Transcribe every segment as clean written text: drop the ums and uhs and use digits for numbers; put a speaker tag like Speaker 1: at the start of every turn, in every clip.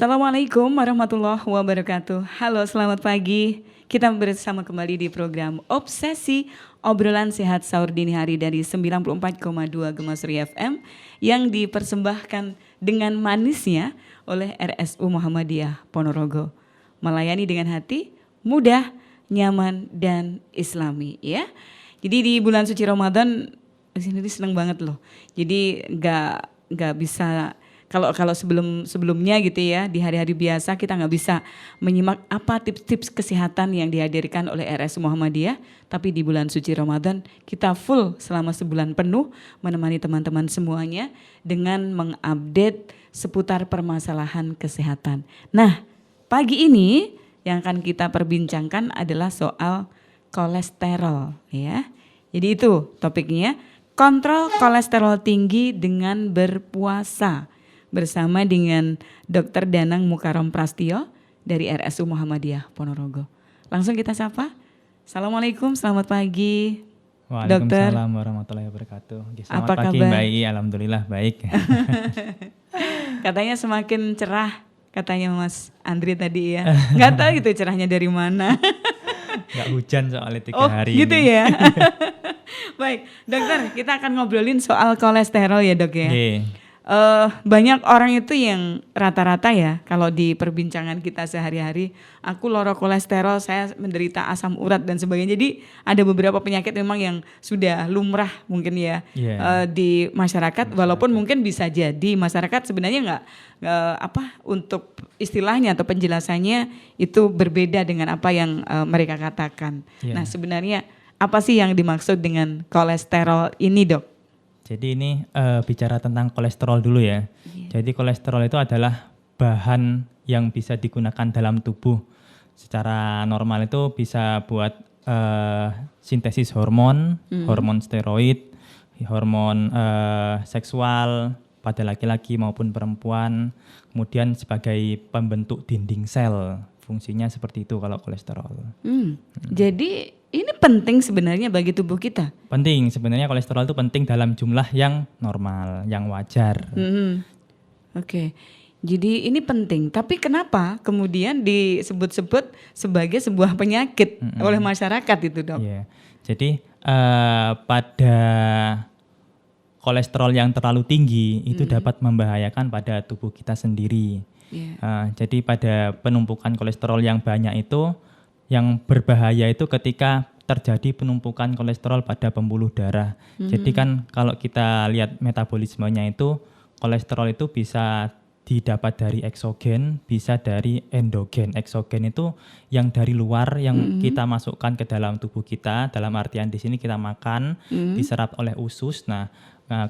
Speaker 1: Assalamualaikum warahmatullahi wabarakatuh. Halo, selamat pagi. Kita bersama kembali di program Obsesi, obrolan sehat sahur dini hari dari 94,2 Gemasri FM yang dipersembahkan dengan manisnya oleh RSU Muhammadiyah Ponorogo. Melayani dengan hati, mudah, nyaman, dan islami ya. Jadi di bulan suci Ramadan sini seneng banget loh. Jadi nggak bisa kalau sebelumnya gitu ya, di hari-hari biasa kita nggak bisa menyimak apa tips-tips kesehatan yang dihadirkan oleh RSU Muhammadiyah, tapi di bulan suci Ramadan kita full selama sebulan penuh menemani teman-teman semuanya dengan mengupdate seputar permasalahan kesehatan. Nah, pagi ini yang akan kita perbincangkan adalah soal kolesterol ya. Jadi itu topiknya, kontrol kolesterol tinggi dengan berpuasa. Bersama dengan Dr. Danang Mukarom Prastio dari RSU Muhammadiyah Ponorogo. Langsung kita sapa. Assalamualaikum, selamat pagi.
Speaker 2: Waalaikumsalam warahmatullahi wabarakatuh. Selamat
Speaker 1: apa
Speaker 2: pagi
Speaker 1: kabar?
Speaker 2: Mbak I, alhamdulillah baik.
Speaker 1: Katanya semakin cerah, katanya Mas Andri tadi ya. Nggak tahu gitu cerahnya dari mana.
Speaker 2: Nggak hujan soalnya 3 hari
Speaker 1: gitu
Speaker 2: ini.
Speaker 1: Ya. Baik, dokter, kita akan ngobrolin soal kolesterol ya dok ya. Banyak orang itu yang rata-rata ya kalau di perbincangan kita sehari-hari, aku loro kolesterol, saya menderita asam urat dan sebagainya. Jadi ada beberapa penyakit memang yang sudah lumrah mungkin ya di masyarakat. Walaupun mungkin bisa jadi masyarakat sebenarnya nggak untuk istilahnya atau penjelasannya itu berbeda dengan apa yang mereka katakan. Nah sebenarnya apa sih yang dimaksud dengan kolesterol ini dok?
Speaker 2: Jadi ini bicara tentang kolesterol dulu ya. Jadi kolesterol itu adalah bahan yang bisa digunakan dalam tubuh. Secara normal itu bisa buat sintesis hormon, hormon steroid, hormon seksual pada laki-laki maupun perempuan. Kemudian sebagai pembentuk dinding sel. Fungsinya seperti itu kalau kolesterol.
Speaker 1: Jadi ini penting sebenarnya bagi tubuh kita?
Speaker 2: Penting, sebenarnya kolesterol itu penting dalam jumlah yang normal, yang wajar.
Speaker 1: Oke, jadi ini penting. Tapi kenapa kemudian disebut-sebut sebagai sebuah penyakit oleh masyarakat itu dok?
Speaker 2: Jadi pada kolesterol yang terlalu tinggi itu dapat membahayakan pada tubuh kita sendiri. Jadi pada penumpukan kolesterol yang banyak itu, yang berbahaya itu ketika terjadi penumpukan kolesterol pada pembuluh darah. Jadi kan kalau kita lihat metabolismenya itu, kolesterol itu bisa didapat dari eksogen, bisa dari endogen. Eksogen itu yang dari luar yang kita masukkan ke dalam tubuh kita, dalam artian di sini kita makan, diserap oleh usus. Nah,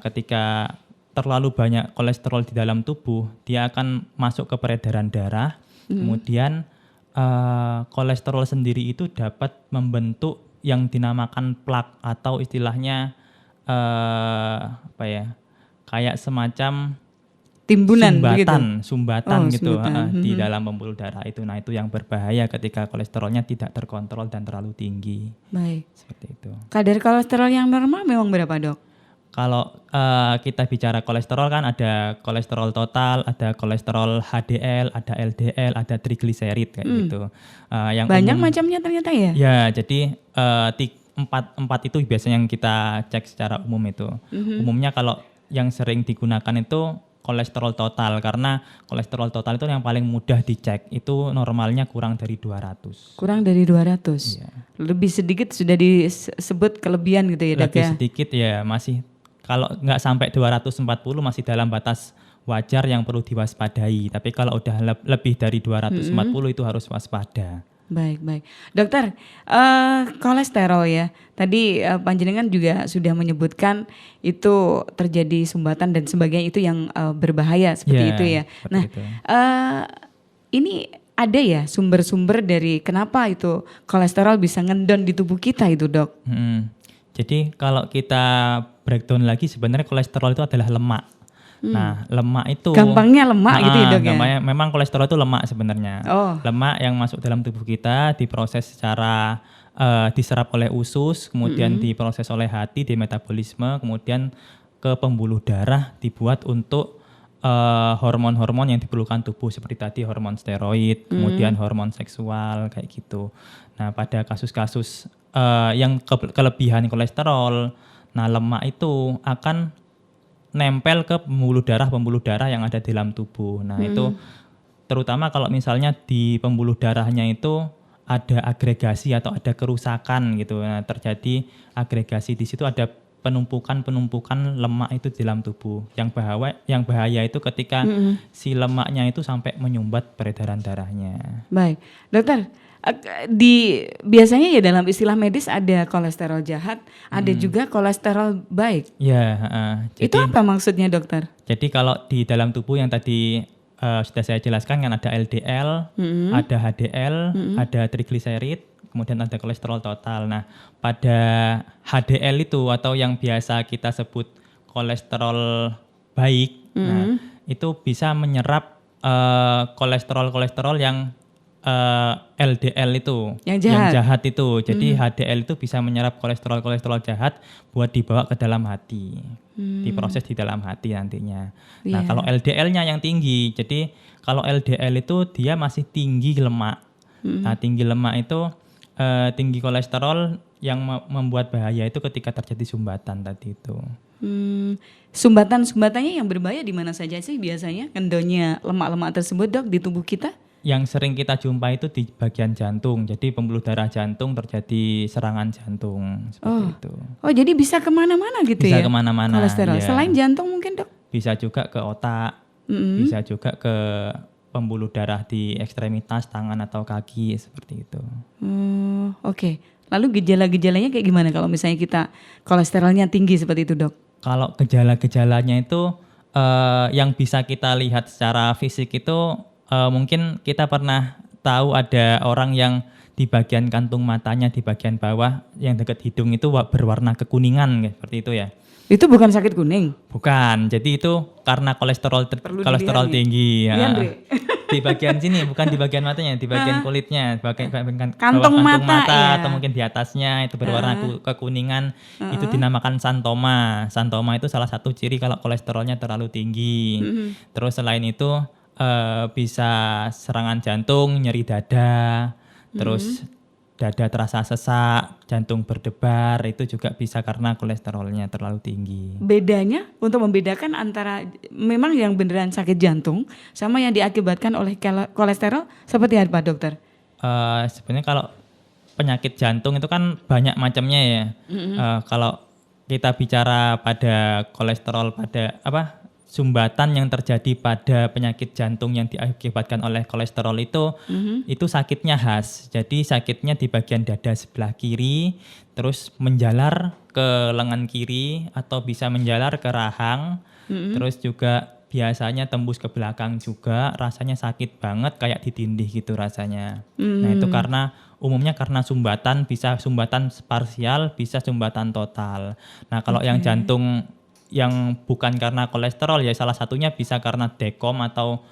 Speaker 2: ketika terlalu banyak kolesterol di dalam tubuh, dia akan masuk ke peredaran darah, kemudian kolesterol sendiri itu dapat membentuk yang dinamakan plak atau istilahnya kayak semacam
Speaker 1: timbunan
Speaker 2: sumbatan gitu di dalam pembuluh darah itu. Nah itu yang berbahaya ketika kolesterolnya tidak terkontrol dan terlalu tinggi.
Speaker 1: Baik.
Speaker 2: Seperti itu.
Speaker 1: Kadar kolesterol yang normal memang berapa dok?
Speaker 2: Kalau kita bicara kolesterol kan ada kolesterol total, ada kolesterol HDL, ada LDL, ada trigliserid kayak gitu. Yang
Speaker 1: banyak macamnya ternyata ya?
Speaker 2: Ya, jadi empat itu biasanya yang kita cek secara umum itu. Umumnya kalau yang sering digunakan itu kolesterol total, karena kolesterol total itu yang paling mudah dicek, itu normalnya kurang dari 200.
Speaker 1: Kurang dari 200? Iya. Lebih sedikit sudah disebut kelebihan gitu ya dok ya?
Speaker 2: Lebih sedikit ya, masih. Kalau nggak sampai 240 masih dalam batas wajar yang perlu diwaspadai. Tapi kalau udah lebih dari 240 itu harus waspada.
Speaker 1: Baik. Dokter, kolesterol ya. Tadi panjenengan juga sudah menyebutkan itu terjadi sumbatan dan sebagainya, itu yang berbahaya seperti itu ya. Nah, ini ada ya sumber-sumber dari kenapa itu kolesterol bisa ngendon di tubuh kita itu dok?
Speaker 2: Jadi kalau kita breakdown lagi, sebenarnya kolesterol itu adalah lemak. Nah, lemak itu
Speaker 1: gampangnya lemak gitu ya dok ya?
Speaker 2: Memang kolesterol itu lemak sebenarnya. Lemak yang masuk dalam tubuh kita, diproses secara diserap oleh usus, kemudian diproses oleh hati, di metabolisme, kemudian ke pembuluh darah, dibuat untuk hormon-hormon yang diperlukan tubuh seperti tadi hormon steroid, kemudian hormon seksual kayak gitu. Nah, pada kasus-kasus yang kelebihan kolesterol, nah lemak itu akan nempel ke pembuluh darah yang ada di dalam tubuh. Nah, itu terutama kalau misalnya di pembuluh darahnya itu ada agregasi atau ada kerusakan gitu. Nah, terjadi agregasi di situ, ada penumpukan lemak itu di dalam tubuh. Yang bahaya itu ketika si lemaknya itu sampai menyumbat peredaran darahnya.
Speaker 1: Baik, dokter. Biasanya ya dalam istilah medis ada kolesterol jahat, ada juga kolesterol baik.
Speaker 2: Ya,
Speaker 1: itu apa maksudnya, dokter?
Speaker 2: Jadi kalau di dalam tubuh yang tadi sudah saya jelaskan kan ada LDL, ada HDL, ada trigliserid, kemudian ada kolesterol total. Nah, pada HDL itu atau yang biasa kita sebut kolesterol baik, nah, itu bisa menyerap kolesterol yang LDL itu, yang jahat itu. Jadi HDL itu bisa menyerap kolesterol jahat buat dibawa ke dalam hati, diproses di dalam hati nantinya. Nah, kalau LDL-nya yang tinggi, jadi kalau LDL itu dia masih tinggi lemak. Nah, tinggi lemak itu tinggi kolesterol yang membuat bahaya itu ketika terjadi sumbatan tadi itu.
Speaker 1: Sumbatan-sumbatannya yang berbahaya di mana saja sih biasanya kendornya lemak-lemak tersebut, dok, di tubuh kita?
Speaker 2: Yang sering kita jumpa itu di bagian jantung. Jadi pembuluh darah jantung terjadi serangan jantung seperti itu.
Speaker 1: Oh, jadi bisa kemana-mana gitu
Speaker 2: bisa
Speaker 1: ya?
Speaker 2: Bisa kemana-mana.
Speaker 1: Kolesterol. Ya. Selain jantung mungkin, dok?
Speaker 2: Bisa juga ke otak, bisa juga ke pembuluh darah di ekstremitas tangan atau kaki seperti itu.
Speaker 1: Oke. Lalu gejala-gejalanya kayak gimana kalau misalnya kita kolesterolnya tinggi seperti itu, dok?
Speaker 2: Kalau gejala-gejalanya itu yang bisa kita lihat secara fisik itu mungkin kita pernah tahu ada orang yang di bagian kantung matanya di bagian bawah yang dekat hidung itu berwarna kekuningan seperti itu ya.
Speaker 1: Itu bukan sakit kuning?
Speaker 2: Bukan, jadi itu karena kolesterol tinggi. Ya. Di bagian sini, bukan di bagian matanya, di bagian kulitnya, bagian
Speaker 1: kantung mata ya.
Speaker 2: Atau mungkin di atasnya itu berwarna kekuningan, itu dinamakan santoma. Santoma itu salah satu ciri kalau kolesterolnya terlalu tinggi. Terus selain itu bisa serangan jantung, nyeri dada, terus dada terasa sesak, jantung berdebar, itu juga bisa karena kolesterolnya terlalu tinggi.
Speaker 1: Bedanya untuk membedakan antara memang yang beneran sakit jantung sama yang diakibatkan oleh kolesterol seperti apa, dokter?
Speaker 2: Sebenarnya kalau penyakit jantung itu kan banyak macamnya ya. Kalau kita bicara pada kolesterol, pada sumbatan yang terjadi pada penyakit jantung yang diakibatkan oleh kolesterol itu sakitnya khas. Jadi sakitnya di bagian dada sebelah kiri, terus menjalar ke lengan kiri atau bisa menjalar ke rahang, terus juga biasanya tembus ke belakang juga, rasanya sakit banget kayak ditindih gitu rasanya. Nah, itu umumnya karena sumbatan, bisa sumbatan parsial, bisa sumbatan total. Nah, kalau yang jantung yang bukan karena kolesterol ya salah satunya bisa karena dekom atau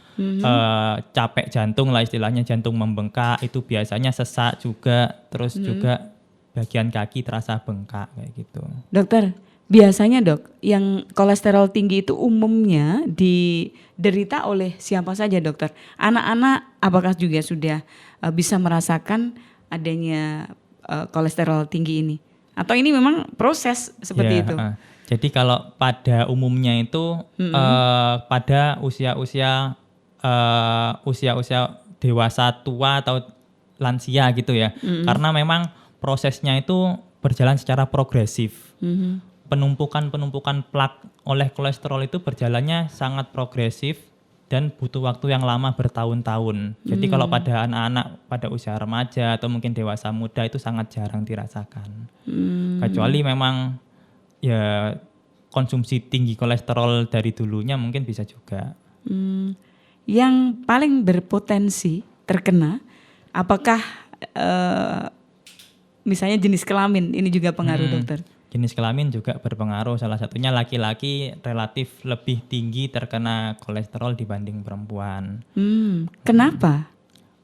Speaker 2: capek jantung lah istilahnya, jantung membengkak, itu biasanya sesak juga, terus juga bagian kaki terasa bengkak kayak gitu.
Speaker 1: Dokter, biasanya dok yang kolesterol tinggi itu umumnya diderita oleh siapa saja, dokter? Anak-anak apakah juga sudah bisa merasakan adanya kolesterol tinggi ini? Atau ini memang proses seperti itu?
Speaker 2: Jadi kalau pada umumnya itu pada usia-usia dewasa tua atau lansia gitu ya. Karena memang prosesnya itu berjalan secara progresif. Penumpukan plak oleh kolesterol itu berjalannya sangat progresif dan butuh waktu yang lama bertahun-tahun. Jadi kalau pada anak-anak pada usia remaja atau mungkin dewasa muda itu sangat jarang dirasakan. Kecuali memang ya konsumsi tinggi kolesterol dari dulunya mungkin bisa juga.
Speaker 1: Yang paling berpotensi terkena apakah misalnya jenis kelamin ini juga pengaruh, dokter?
Speaker 2: Jenis kelamin juga berpengaruh. Salah satunya laki-laki relatif lebih tinggi terkena kolesterol dibanding perempuan.
Speaker 1: Kenapa?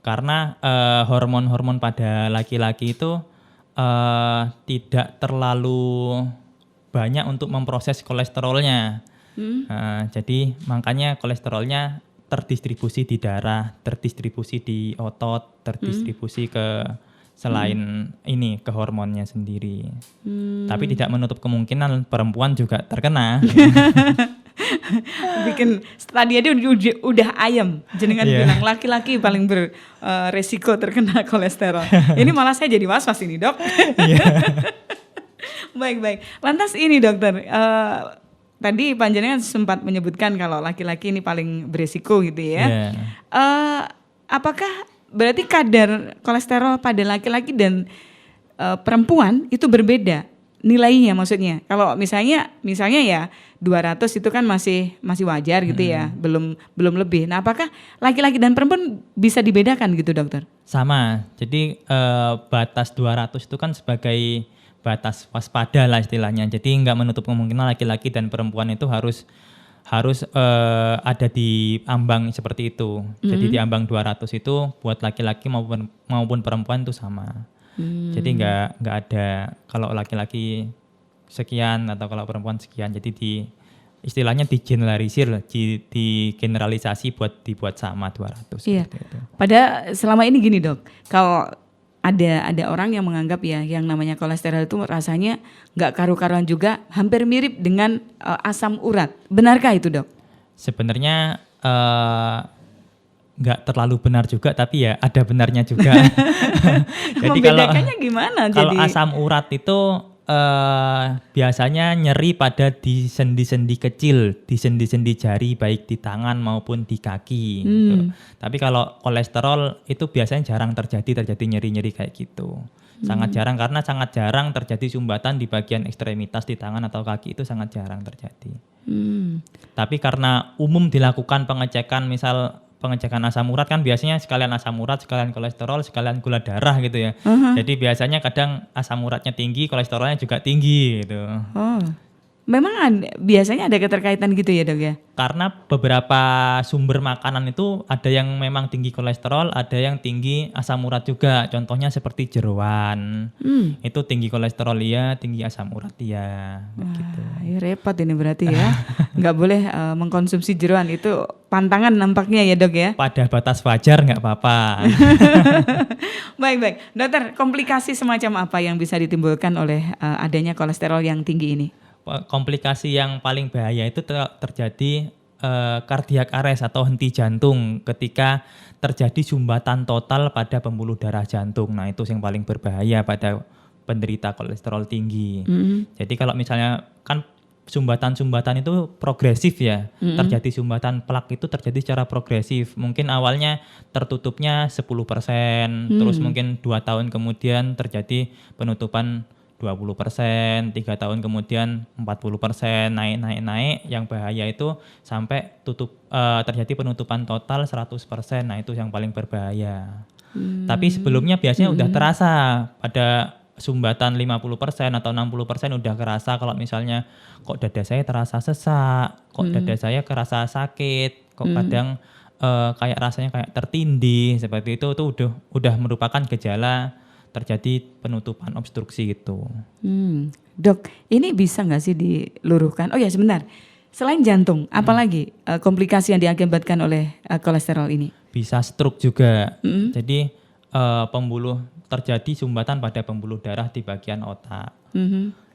Speaker 2: Karena hormon-hormon pada laki-laki itu tidak terlalu banyak untuk memproses kolesterolnya. Jadi makanya kolesterolnya terdistribusi di darah, terdistribusi di otot, terdistribusi ke selain ini ke hormonnya sendiri. Tapi tidak menutup kemungkinan perempuan juga terkena.
Speaker 1: Bikin tadi aja udah ayam. Jenengan bilang laki-laki paling beresiko terkena kolesterol. Ini malah saya jadi was-was ini, Dok. Baik. Lantas ini dokter, tadi panjenengan sempat menyebutkan kalau laki-laki ini paling beresiko gitu ya. Apakah berarti kadar kolesterol pada laki-laki dan perempuan itu berbeda nilainya maksudnya? Kalau misalnya ya 200 itu kan masih wajar gitu ya, belum lebih. Nah, apakah laki-laki dan perempuan bisa dibedakan gitu dokter?
Speaker 2: Sama. Jadi batas 200 itu kan sebagai batas waspada lah istilahnya. Jadi nggak menutup kemungkinan laki-laki dan perempuan itu harus ada di ambang seperti itu. Jadi di ambang 200 itu buat laki-laki maupun perempuan itu sama. Jadi nggak ada kalau laki-laki sekian atau kalau perempuan sekian. Jadi istilahnya digeneralisir, digeneralisasi dibuat sama 200.
Speaker 1: Iya.
Speaker 2: Itu.
Speaker 1: Pada selama ini gini dok, kalau ada orang yang menganggap ya yang namanya kolesterol itu rasanya nggak karu-karuan juga, hampir mirip dengan asam urat. Benarkah itu dok?
Speaker 2: Sebenarnya nggak terlalu benar juga, tapi ya ada benarnya juga. Jadi
Speaker 1: membedakannya gimana?
Speaker 2: Kalau asam urat itu biasanya nyeri pada di sendi-sendi kecil, di sendi-sendi jari baik di tangan maupun di kaki. Gitu. Tapi kalau kolesterol itu biasanya jarang terjadi nyeri-nyeri kayak gitu. Sangat jarang karena sangat jarang terjadi sumbatan di bagian ekstremitas di tangan atau kaki, itu sangat jarang terjadi. Tapi karena umum dilakukan pengecekan asam urat kan biasanya sekalian asam urat, sekalian kolesterol, sekalian gula darah gitu ya. Jadi biasanya kadang asam uratnya tinggi, kolesterolnya juga tinggi gitu.
Speaker 1: Oh, memang biasanya ada keterkaitan gitu ya dok ya?
Speaker 2: Karena beberapa sumber makanan itu ada yang memang tinggi kolesterol, ada yang tinggi asam urat juga. Contohnya seperti jeroan, itu tinggi kolesterol ya, tinggi asam urat ya. Gitu.
Speaker 1: Ya repot ini berarti ya, nggak boleh mengkonsumsi jeroan, itu pantangan nampaknya ya dok ya?
Speaker 2: Pada batas wajar nggak apa-apa.
Speaker 1: Baik, dokter, komplikasi semacam apa yang bisa ditimbulkan oleh adanya kolesterol yang tinggi ini?
Speaker 2: Komplikasi yang paling bahaya itu terjadi cardiac arrest atau henti jantung ketika terjadi sumbatan total pada pembuluh darah jantung. Nah itu yang paling berbahaya pada penderita kolesterol tinggi. Jadi kalau misalnya kan sumbatan-sumbatan itu progresif ya, terjadi sumbatan plak itu terjadi secara progresif. Mungkin awalnya tertutupnya 10%, terus mungkin 2 tahun kemudian terjadi penutupan 20%, 3 tahun kemudian 40%, naik. Yang bahaya itu sampai terjadi penutupan total 100%. Nah itu yang paling berbahaya. Tapi sebelumnya biasanya udah terasa pada sumbatan 50% atau 60% udah kerasa kalau misalnya kok dada saya terasa sesak, kok dada saya kerasa sakit, kok kadang kayak rasanya kayak tertindih seperti itu udah merupakan gejala terjadi penutupan obstruksi gitu.
Speaker 1: Dok, ini bisa nggak sih diluruhkan? Oh ya sebentar, selain jantung, apalagi komplikasi yang diakibatkan oleh kolesterol ini?
Speaker 2: Bisa stroke juga. Jadi terjadi sumbatan pada pembuluh darah di bagian otak.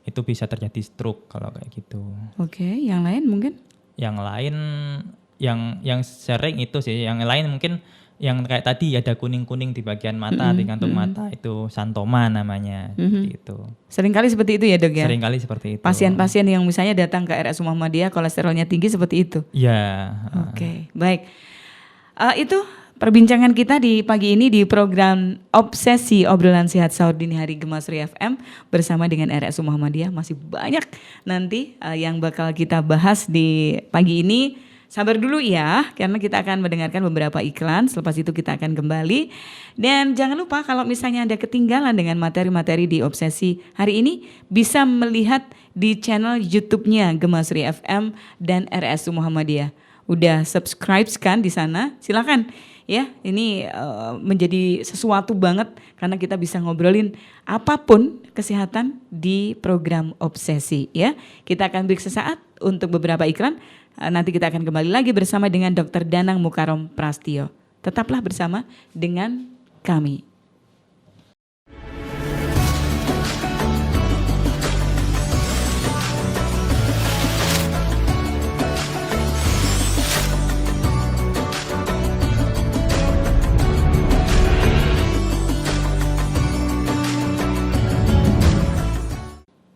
Speaker 2: Itu bisa terjadi stroke kalau kayak gitu.
Speaker 1: Oke, yang lain mungkin?
Speaker 2: Yang lain, yang sering itu sih, yang lain mungkin yang kayak tadi ada kuning-kuning di bagian mata, di kantung mata, itu santoma namanya. Itu.
Speaker 1: Seringkali seperti itu ya dok ya?
Speaker 2: Seringkali seperti itu.
Speaker 1: Pasien-pasien yang misalnya datang ke RS Muhammadiyah kolesterolnya tinggi seperti itu?
Speaker 2: Iya.
Speaker 1: Oke, baik. Itu perbincangan kita di pagi ini di program Obsesi Obrolan Sehat Sahur Dini Hari Gemasri FM bersama dengan RS Muhammadiyah. Masih banyak nanti yang bakal kita bahas di pagi ini. Sabar dulu ya, karena kita akan mendengarkan beberapa iklan, selepas itu kita akan kembali. Dan jangan lupa kalau misalnya Anda ketinggalan dengan materi-materi di Obsesi hari ini, bisa melihat di channel YouTube-nya Gemasri FM dan RSU Muhammadiyah. udah subscribe kan di sana, silakan ya. Ini menjadi sesuatu banget karena kita bisa ngobrolin apapun kesehatan di program Obsesi ya. Kita akan break sesaat untuk beberapa iklan. Nanti kita akan kembali lagi bersama dengan Dr. Danang Mukarom Prastio. Tetaplah bersama dengan kami.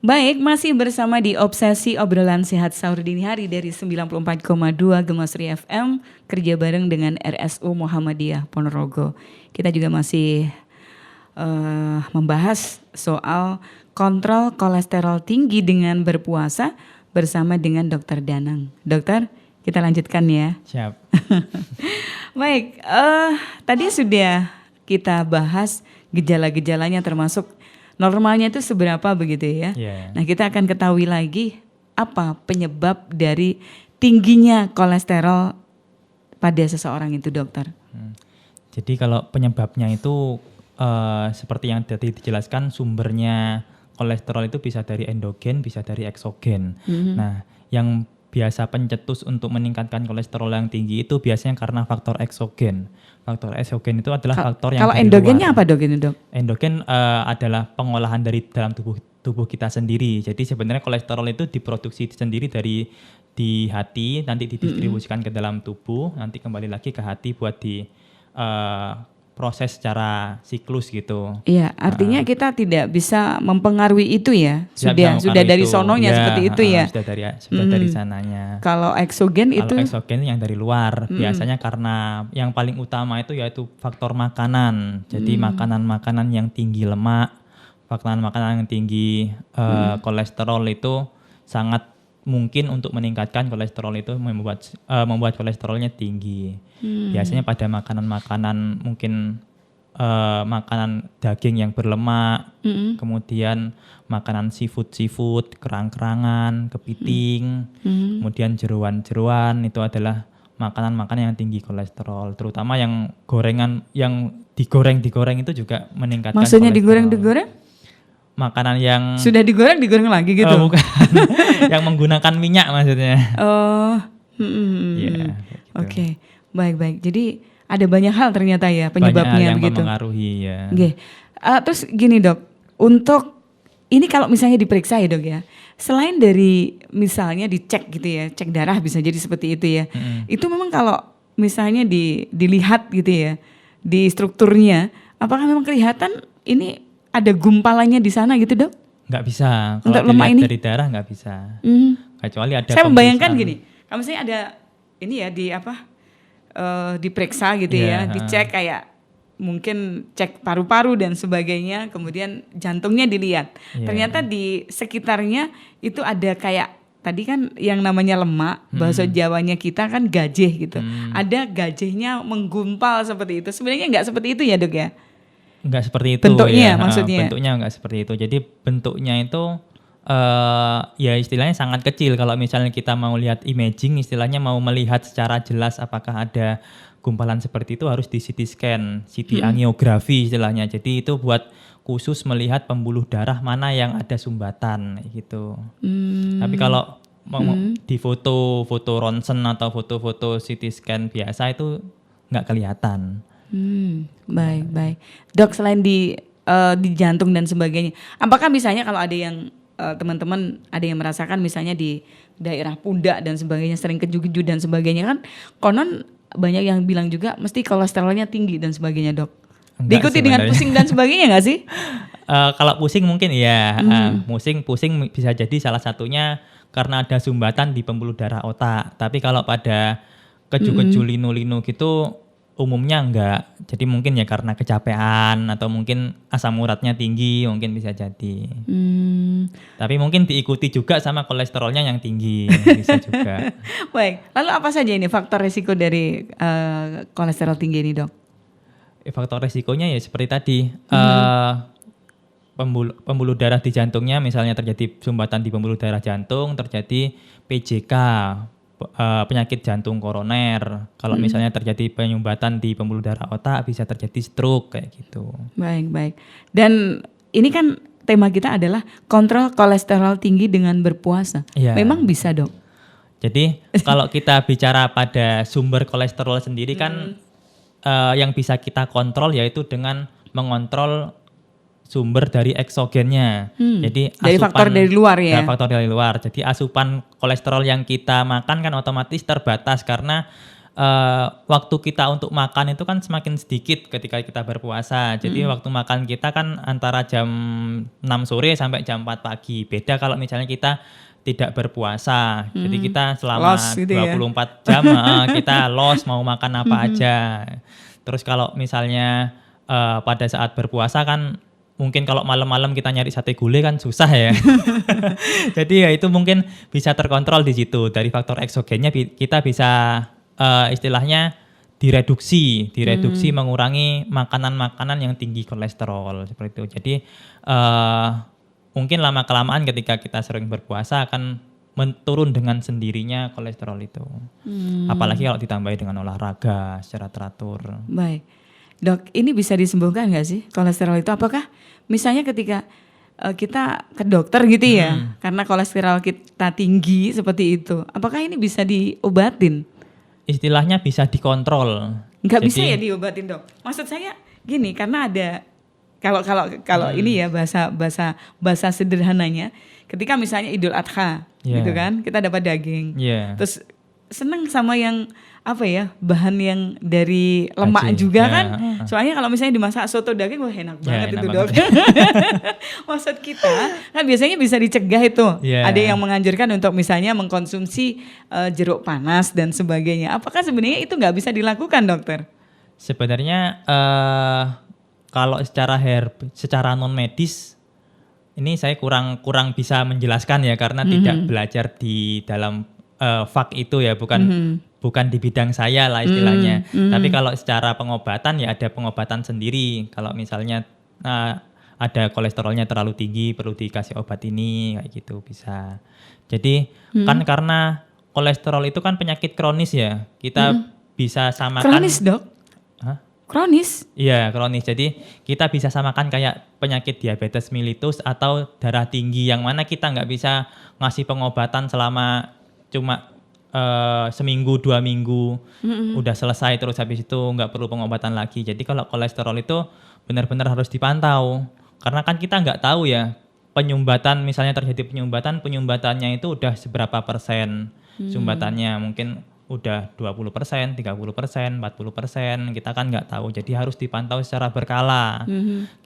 Speaker 1: Baik, masih bersama di Obsesi Obrolan Sehat Sahur Dini Hari dari 94,2 Gemasri FM, kerja bareng dengan RSU Muhammadiyah Ponorogo. Kita juga masih membahas soal kontrol kolesterol tinggi dengan berpuasa bersama dengan Dr. Danang. Dokter, kita lanjutkan ya.
Speaker 2: Siap.
Speaker 1: Baik, tadi sudah kita bahas gejala-gejalanya termasuk normalnya itu seberapa begitu ya.
Speaker 2: Yeah.
Speaker 1: Nah, kita akan ketahui lagi apa penyebab dari tingginya kolesterol pada seseorang itu, dokter.
Speaker 2: Jadi kalau penyebabnya itu seperti yang tadi dijelaskan, sumbernya kolesterol itu bisa dari endogen, bisa dari eksogen. Nah, yang biasa pencetus untuk meningkatkan kolesterol yang tinggi itu biasanya karena faktor eksogen. Faktor eksogen itu adalah faktor yang
Speaker 1: kalau
Speaker 2: dari
Speaker 1: endogennya
Speaker 2: luar.
Speaker 1: apa dok ini dok?
Speaker 2: Endogen adalah pengolahan dari dalam tubuh kita sendiri. Jadi sebenarnya kolesterol itu diproduksi sendiri di hati, nanti didistribusikan ke dalam tubuh, nanti kembali lagi ke hati buat di proses secara siklus gitu.
Speaker 1: Iya, artinya kita tidak bisa mempengaruhi itu ya. Sudah dari sononya ya, seperti itu ya.
Speaker 2: Sudah dari sananya.
Speaker 1: Kalau eksogen itu?
Speaker 2: Kalau eksogen yang dari luar, biasanya karena yang paling utama itu yaitu faktor makanan. Jadi makanan-makanan yang tinggi lemak, makanan-makanan yang tinggi kolesterol itu sangat mungkin untuk meningkatkan kolesterol itu membuat kolesterolnya tinggi. Biasanya pada makanan-makanan mungkin makanan daging yang berlemak, kemudian makanan seafood, kerang-kerangan, kepiting, kemudian jeruan-jeruan itu adalah makanan-makanan yang tinggi kolesterol. Terutama yang gorengan, yang digoreng itu juga meningkatkan
Speaker 1: maksudnya
Speaker 2: kolesterol. Digoreng? Makanan yang
Speaker 1: sudah digoreng lagi gitu?
Speaker 2: Bukan, yang menggunakan minyak maksudnya.
Speaker 1: Oh,
Speaker 2: gitu.
Speaker 1: Oke, baik. Jadi ada banyak hal ternyata ya penyebabnya
Speaker 2: yang
Speaker 1: begitu.
Speaker 2: Mempengaruhi ya.
Speaker 1: Oke. Terus gini dok, untuk ini kalau misalnya diperiksa ya dok ya, selain dari misalnya dicek gitu ya, cek darah bisa jadi seperti itu ya. Itu memang kalau misalnya dilihat gitu ya, di strukturnya, apakah memang kelihatan ini ada gumpalannya di sana gitu dok?
Speaker 2: Nggak bisa. Kalau
Speaker 1: untuk lemak ini
Speaker 2: dari darah nggak bisa. Kecuali ada. Saya
Speaker 1: membayangkan gini, kalau misalnya ada ini ya diperiksa gitu ya, dicek kayak mungkin cek paru-paru dan sebagainya, kemudian jantungnya dilihat. Ternyata di sekitarnya itu ada kayak tadi kan yang namanya lemak, bahasa Jawanya kita kan gajeh gitu. Ada gajehnya menggumpal seperti itu. Sebenarnya nggak seperti itu ya dok ya?
Speaker 2: Nggak seperti itu
Speaker 1: bentuknya
Speaker 2: ya.
Speaker 1: Maksudnya
Speaker 2: bentuknya nggak seperti itu. Jadi bentuknya itu ya istilahnya sangat kecil. Kalau misalnya kita mau lihat imaging, istilahnya mau melihat secara jelas apakah ada gumpalan seperti itu harus di CT scan, CT angiografi istilahnya. Jadi itu buat khusus melihat pembuluh darah mana yang ada sumbatan gitu. Tapi kalau di foto ronsen atau foto-foto CT scan biasa itu nggak kelihatan.
Speaker 1: Baik. Dok, selain di jantung dan sebagainya, apakah misalnya kalau ada yang teman-teman ada yang merasakan misalnya di daerah pundak dan sebagainya sering keju-keju dan sebagainya, kan konon banyak yang bilang juga mesti kolesterolnya tinggi dan sebagainya dok. Diikuti dengan pusing dan sebagainya nggak sih?
Speaker 2: Kalau pusing mungkin ya, pusing bisa jadi salah satunya karena ada sumbatan di pembuluh darah otak. Tapi kalau pada keju-keju linu-linu gitu umumnya enggak. Jadi mungkin ya karena kecapean atau mungkin asam uratnya tinggi, mungkin bisa jadi. Tapi mungkin diikuti juga sama kolesterolnya yang tinggi, bisa juga.
Speaker 1: Baik, lalu apa saja ini faktor risiko dari kolesterol tinggi ini dok?
Speaker 2: Faktor risikonya ya seperti tadi, pembuluh darah di jantungnya misalnya terjadi sumbatan di pembuluh darah jantung, terjadi PJK, penyakit jantung koroner. Kalau misalnya terjadi penyumbatan di pembuluh darah otak bisa terjadi stroke kayak gitu.
Speaker 1: Baik. Dan ini kan tema kita adalah kontrol kolesterol tinggi dengan berpuasa.
Speaker 2: Iya.
Speaker 1: Memang bisa, Dok?
Speaker 2: Jadi kalau kita bicara pada sumber kolesterol sendiri kan yang bisa kita kontrol yaitu dengan mengontrol sumber dari eksogennya. Jadi
Speaker 1: dari faktor dari luar ya.
Speaker 2: Dari faktor dari luar. Jadi asupan kolesterol yang kita makan kan otomatis terbatas karena waktu kita untuk makan itu kan semakin sedikit ketika kita berpuasa. Jadi waktu makan kita kan antara jam 6 sore sampai jam 4 pagi. Beda kalau misalnya kita tidak berpuasa. Jadi kita selama
Speaker 1: Loss gitu
Speaker 2: 24 jam kita loss mau makan apa aja. Terus kalau misalnya pada saat berpuasa kan mungkin kalau malam-malam kita nyari sate gulai kan susah ya. Jadi ya itu mungkin bisa terkontrol di situ. Dari faktor eksogennya kita bisa istilahnya direduksi mengurangi makanan-makanan yang tinggi kolesterol seperti itu. Jadi mungkin lama-kelamaan ketika kita sering berpuasa akan turun dengan sendirinya kolesterol itu. Apalagi kalau ditambahi dengan olahraga secara teratur.
Speaker 1: Baik. Dok, ini bisa disembuhkan nggak sih kolesterol itu? Apakah misalnya ketika kita ke dokter gitu ya, karena kolesterol kita tinggi seperti itu, apakah ini bisa diobatin?
Speaker 2: Istilahnya bisa dikontrol.
Speaker 1: Nggak bisa ya diobatin, Dok? Maksud saya gini, karena ada kalau ini ya bahasa sederhananya, ketika misalnya Idul Adha gitu kan, kita dapat daging, terus seneng sama yang bahan yang dari lemak
Speaker 2: Aji,
Speaker 1: juga kan. Soalnya kalau misalnya dimasak soto daging, wah enak banget
Speaker 2: enak
Speaker 1: itu,
Speaker 2: banget.
Speaker 1: Dok. Maksud kita kan biasanya bisa dicegah itu. Ada yang menganjurkan untuk misalnya mengkonsumsi jeruk panas dan sebagainya. Apakah sebenarnya itu nggak bisa dilakukan, dokter?
Speaker 2: Sebenarnya kalau secara non medis ini saya kurang bisa menjelaskan ya karena tidak belajar di dalam fak itu ya, bukan di bidang saya lah istilahnya. Tapi kalau secara pengobatan ya ada pengobatan sendiri. Kalau misalnya ada kolesterolnya terlalu tinggi perlu dikasih obat ini kayak gitu bisa. Jadi kan karena kolesterol itu kan penyakit kronis ya. Kita bisa samakan.
Speaker 1: Kronis, Dok?
Speaker 2: Hah?
Speaker 1: Kronis?
Speaker 2: Iya, kronis. Jadi kita bisa samakan kayak penyakit diabetes mellitus atau darah tinggi yang mana kita nggak bisa ngasih pengobatan selama cuma seminggu 2 minggu udah selesai terus habis itu nggak perlu pengobatan lagi. Jadi kalau kolesterol itu benar-benar harus dipantau karena kan kita nggak tahu ya penyumbatan, misalnya terjadi penyumbatannya itu udah seberapa persen sumbatannya, mungkin udah 20%, 30%, 40%, kita kan nggak tahu. Jadi harus dipantau secara berkala.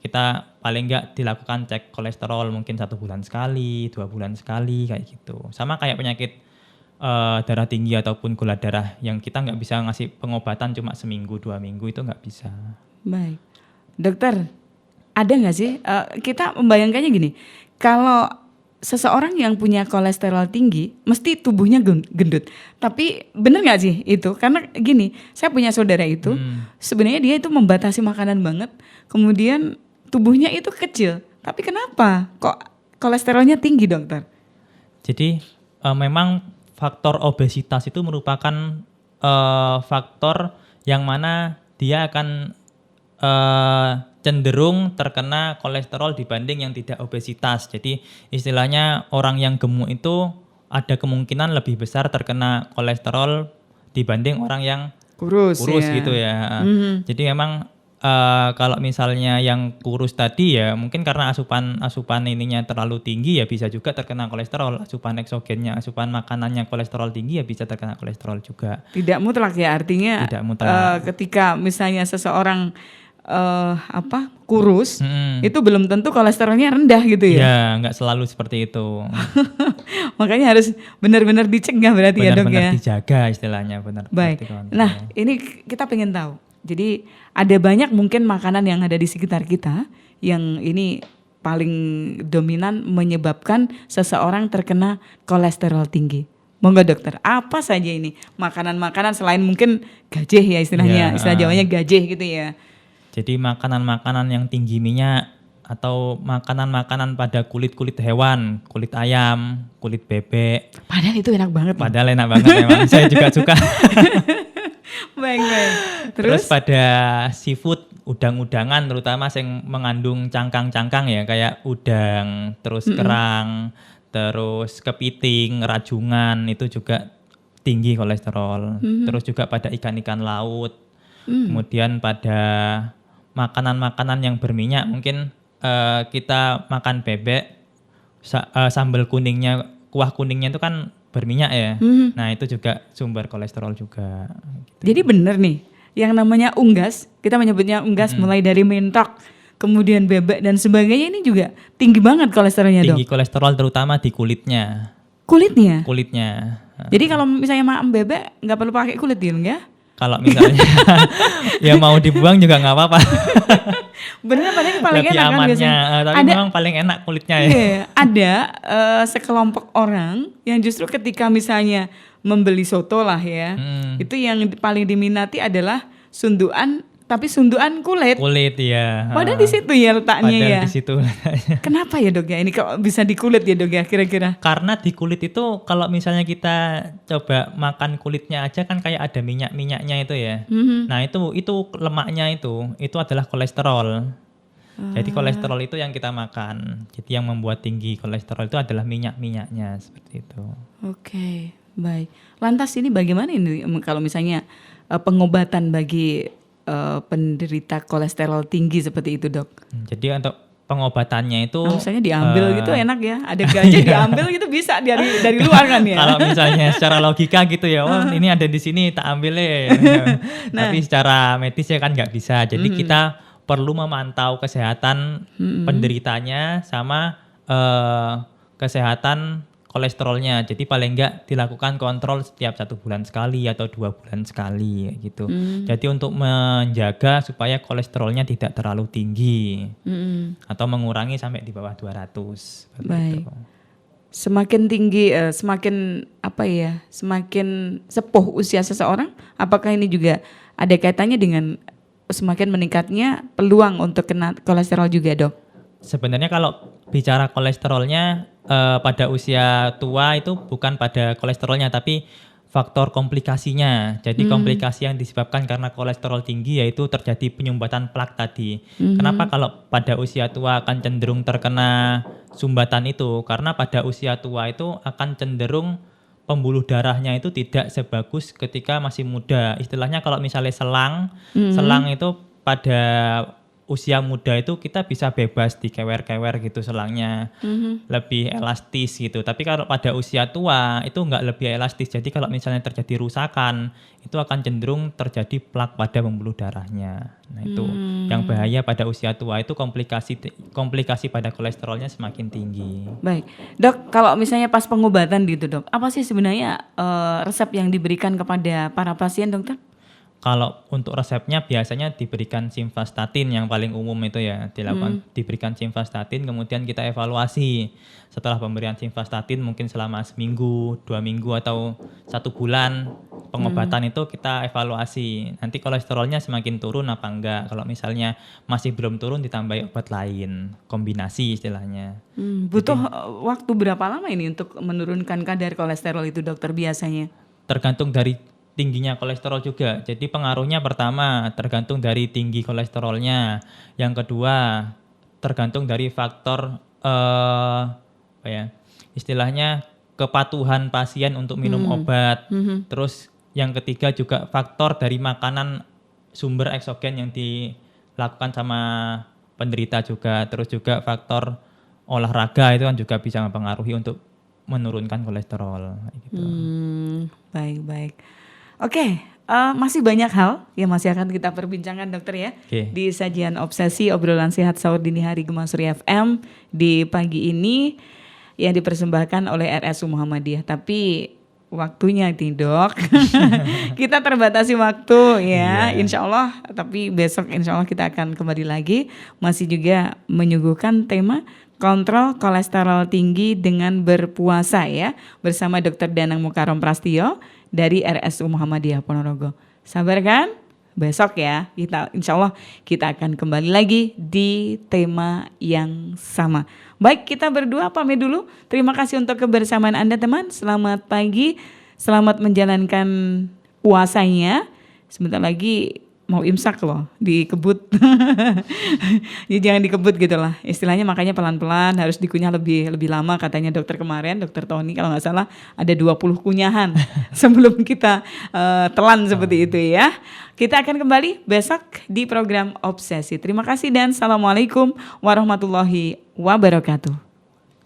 Speaker 2: Kita paling nggak dilakukan cek kolesterol mungkin 1 bulan sekali, 2 bulan sekali kayak gitu. Sama kayak penyakit darah tinggi ataupun gula darah yang kita nggak bisa ngasih pengobatan cuma seminggu 2 minggu itu nggak bisa.
Speaker 1: Baik, dokter, ada nggak sih kita membayangkannya gini, kalau seseorang yang punya kolesterol tinggi mesti tubuhnya gendut, tapi bener nggak sih itu? Karena gini, saya punya saudara itu sebenarnya dia itu membatasi makanan banget, kemudian tubuhnya itu kecil, tapi kenapa kok kolesterolnya tinggi, dokter?
Speaker 2: Jadi memang faktor obesitas itu merupakan faktor yang mana dia akan cenderung terkena kolesterol dibanding yang tidak obesitas. Jadi istilahnya orang yang gemuk itu ada kemungkinan lebih besar terkena kolesterol dibanding orang yang kurus ya. Gitu ya. Jadi memang kalau misalnya yang kurus tadi ya mungkin karena asupan ininya terlalu tinggi ya bisa juga terkena kolesterol. Asupan eksogennya, asupan makanannya kolesterol tinggi ya bisa terkena kolesterol juga.
Speaker 1: Tidak mutlak ya, artinya
Speaker 2: tidak mutlak.
Speaker 1: Ketika misalnya seseorang kurus itu belum tentu kolesterolnya rendah gitu ya.
Speaker 2: Ya, nggak selalu seperti itu.
Speaker 1: Makanya harus benar-benar dicegah berarti ya, Dok ya.
Speaker 2: Benar-benar dijaga istilahnya, benar.
Speaker 1: Baik. Nah, ini kita pengen tahu. Jadi ada banyak mungkin makanan yang ada di sekitar kita yang ini paling dominan menyebabkan seseorang terkena kolesterol tinggi. Monggo, dokter, apa saja ini makanan-makanan selain mungkin gajeh ya istilahnya, istilah Jawanya gajeh gitu ya.
Speaker 2: Jadi makanan-makanan yang tinggi minyak atau makanan-makanan pada kulit-kulit hewan, kulit ayam, kulit bebek.
Speaker 1: Padahal itu enak banget.
Speaker 2: Padahal enak banget memang. Saya juga suka.
Speaker 1: Baik.
Speaker 2: Terus pada seafood, udang-udangan terutama yang mengandung cangkang-cangkang ya, kayak udang, terus kerang, terus kepiting, rajungan, itu juga tinggi kolesterol. Terus juga pada ikan-ikan laut. Kemudian pada makanan-makanan yang berminyak, mungkin kita makan bebek, sambal kuningnya, kuah kuningnya itu kan berminyak ya. Nah itu juga sumber kolesterol juga. Gitu.
Speaker 1: Jadi bener nih, yang namanya unggas, kita menyebutnya unggas mulai dari mentok, kemudian bebek dan sebagainya, ini juga tinggi banget kolesterolnya, Dok.
Speaker 2: Tinggi kolesterol terutama di kulitnya.
Speaker 1: Kulitnya?
Speaker 2: Kulitnya.
Speaker 1: Jadi kalau misalnya makan bebek nggak perlu pakai kulit ya?
Speaker 2: Kalau misalnya ya mau dibuang juga nggak apa-apa.
Speaker 1: Bener, padahal paling
Speaker 2: lebih
Speaker 1: enak kan
Speaker 2: amannya,
Speaker 1: biasanya.
Speaker 2: tapi memang paling enak kulitnya ya.
Speaker 1: Iya, ada sekelompok orang yang justru ketika misalnya membeli soto lah ya, itu yang paling diminati adalah sunduan, tapi sunduan kulit.
Speaker 2: Kulit ya.
Speaker 1: Padahal di situ ya letaknya
Speaker 2: Padahal
Speaker 1: ya.
Speaker 2: di situ letaknya.
Speaker 1: Kenapa ya, Dok ya? Ini kok bisa di kulit ya, Dok ya, kira-kira?
Speaker 2: Karena di kulit itu kalau misalnya kita coba makan kulitnya aja kan kayak ada minyak-minyaknya itu ya. Nah, itu lemaknya itu adalah kolesterol. Jadi kolesterol itu yang kita makan. Jadi yang membuat tinggi kolesterol itu adalah minyak-minyaknya, seperti itu.
Speaker 1: Oke, baik. Lantas ini bagaimana ini kalau misalnya pengobatan bagi penderita kolesterol tinggi seperti itu, Dok?
Speaker 2: Jadi untuk pengobatannya itu
Speaker 1: misalnya diambil gitu enak ya, ada gajah diambil gitu bisa dari luar kan ya.
Speaker 2: Kalau misalnya secara logika gitu ya, ini ada di sini tak ambil ya. Tapi secara medis ya kan nggak bisa. Jadi kita perlu memantau kesehatan penderitanya sama kesehatan kolesterolnya. Jadi paling enggak dilakukan kontrol setiap 1 bulan sekali atau 2 bulan sekali gitu. Jadi untuk menjaga supaya kolesterolnya tidak terlalu tinggi atau mengurangi sampai di bawah 200.
Speaker 1: Baik. Itu. Semakin tinggi, semakin sepuh usia seseorang, apakah ini juga ada kaitannya dengan semakin meningkatnya peluang untuk kena kolesterol juga, Dok?
Speaker 2: Sebenarnya kalau bicara kolesterolnya pada usia tua itu bukan pada kolesterolnya tapi faktor komplikasinya. Jadi komplikasi yang disebabkan karena kolesterol tinggi yaitu terjadi penyumbatan plak tadi. Kenapa kalau pada usia tua akan cenderung terkena sumbatan itu? Karena pada usia tua itu akan cenderung pembuluh darahnya itu tidak sebagus ketika masih muda. Istilahnya kalau misalnya selang itu pada usia muda itu kita bisa bebas dikewer-kewer gitu selangnya, lebih elastis gitu. Tapi kalau pada usia tua itu nggak lebih elastis. Jadi kalau misalnya terjadi rusakan, itu akan cenderung terjadi plak pada pembuluh darahnya. Nah itu yang bahaya pada usia tua itu komplikasi pada kolesterolnya semakin tinggi.
Speaker 1: Baik, Dok, kalau misalnya pas pengobatan gitu, Dok, apa sih sebenarnya resep yang diberikan kepada para pasien, Dokter?
Speaker 2: Kalau untuk resepnya biasanya diberikan simvastatin yang paling umum itu ya, diberikan simvastatin, kemudian kita evaluasi setelah pemberian simvastatin mungkin selama seminggu, 2 minggu atau 1 bulan pengobatan itu kita evaluasi. Nanti kolesterolnya semakin turun apa enggak? Kalau misalnya masih belum turun ditambahi obat lain, kombinasi istilahnya.
Speaker 1: Butuh waktu berapa lama ini untuk menurunkan kadar kolesterol itu, Dokter, biasanya?
Speaker 2: Tergantung dari tingginya kolesterol juga. Jadi pengaruhnya pertama tergantung dari tinggi kolesterolnya. Yang kedua tergantung dari faktor istilahnya kepatuhan pasien untuk minum obat. Terus yang ketiga juga faktor dari makanan sumber eksogen yang dilakukan sama penderita juga. Terus juga faktor olahraga itu kan juga bisa mempengaruhi untuk menurunkan kolesterol. Gitu.
Speaker 1: Baik. Oke, masih banyak hal yang masih akan kita perbincangkan, Dokter ya. Di sajian Obsesi Obrolan Sehat Sahur Dini Hari Gema Surya FM di pagi ini yang dipersembahkan oleh RSU Muhammadiyah. Tapi waktunya nih, Dok. Kita terbatasi waktu ya, insya Allah. Tapi besok insya Allah kita akan kembali lagi. Masih juga menyuguhkan tema kontrol kolesterol tinggi dengan berpuasa ya. Bersama Dr. Danang Mukarom Prastio dari RSU Muhammadiyah Ponorogo. Sabar kan? besok ya. Insya Allah kita akan kembali lagi di tema yang sama. Baik, kita berdua pamit dulu. Terima kasih untuk kebersamaan Anda teman. Selamat pagi, selamat menjalankan puasanya. Sebentar lagi mau imsak loh, dikebut. Ya jangan dikebut gitu lah. Istilahnya makanya pelan-pelan, harus dikunyah lebih lama katanya dokter kemarin, dokter Tony kalau nggak salah ada 20 kunyahan sebelum kita telan seperti itu ya. Kita akan kembali besok di program Obsesi. Terima kasih dan Assalamualaikum warahmatullahi wabarakatuh.